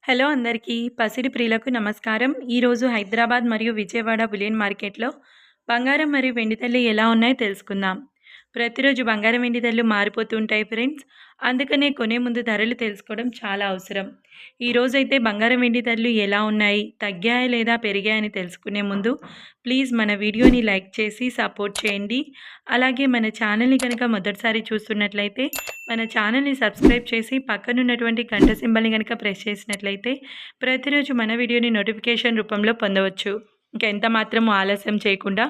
Hello అందరికీ. పసిడి ప్రియులకు నమస్కారం. ఈరోజు హైదరాబాద్ మరియు విజయవాడ బులియన్ మార్కెట్‌లో బంగారం మరియు వెండి ధరలు ఎలా ఉన్నాయో తెలుసుకుందాం. ప్రతిరోజు బంగారం, వెండి ధరలు మారిపోతూ ఉంటాయి ఫ్రెండ్స్. అందుకనే కొనే ముందు ధరలు తెలుసుకోవడం చాలా అవసరం. ఈరోజైతే బంగారం, వెండి ధరలు ఎలా ఉన్నాయి, తగ్గాయా లేదా పెరిగాయని తెలుసుకునే ముందు ప్లీజ్ మన వీడియోని లైక్ చేసి సపోర్ట్ చేయండి. అలాగే మన ఛానల్‌ని కనుక మొదటిసారి చూస్తున్నట్లయితే మన ఛానల్‌ని సబ్స్క్రైబ్ చేసి పక్కనున్నటువంటి గంట సింబల్‌ని గనుక ప్రెస్ చేసినట్లయితే ప్రతిరోజు మన వీడియోని నోటిఫికేషన్ రూపంలో పొందవచ్చు. ఇంక ఎంత మాత్రం ఆలస్యం చేయకుండా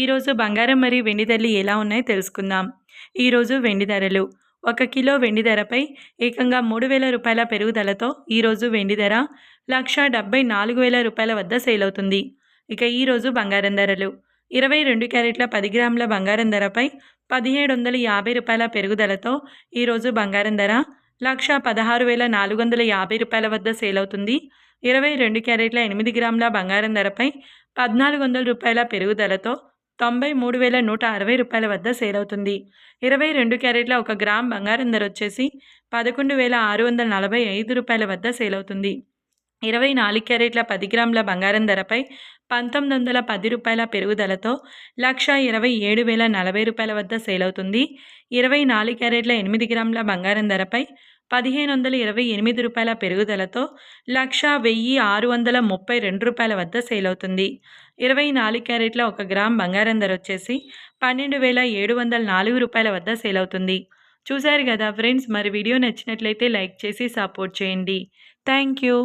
ఈరోజు బంగారం మరియు వెండి ధరలు ఎలా ఉన్నాయో తెలుసుకుందాం. ఈరోజు వెండి ధరలు: 1 కిలో వెండి ధరపై ఏకంగా 3,000 రూపాయల పెరుగుదలతో ఈరోజు వెండి ధర 1,74,000 వద్ద సేల్ అవుతుంది. ఇక ఈరోజు బంగారం ధరలు: 22 క్యారెట్ల 10 గ్రాముల బంగారం ధరపై 1,750 రూపాయల పెరుగుదలతో ఈరోజు బంగారం ధర 1,16,450 రూపాయల వద్ద సేల్ అవుతుంది. 22 క్యారెట్ల 8 గ్రాముల బంగారం ధరపై 1,400 రూపాయల పెరుగుదలతో 93,160 రూపాయల వద్ద సేల్ అవుతుంది. 22 క్యారెట్ల 1 గ్రామ్ బంగారం ధర వచ్చేసి 11,645 రూపాయల వద్ద సేల్ అవుతుంది. 24 క్యారెట్ల 10 గ్రాముల బంగారం ధరపై 1,910 రూపాయల పెరుగుదలతో 1,27,040 రూపాయల వద్ద సేల్ అవుతుంది. 24 క్యారెట్ల 8 గ్రాముల బంగారం ధరపై 1,528 రూపాయల పెరుగుదలతో 1,1632 రూపాయల వద్ద సేల్ అవుతుంది. 24 క్యారెట్ల 1 గ్రామ్ బంగారం ధర వచ్చేసి 12,704 రూపాయల వద్ద సేల్ అవుతుంది. చూశారు కదా ఫ్రెండ్స్, మరి వీడియో నచ్చినట్లయితే లైక్ చేసి సపోర్ట్ చేయండి. Thank you.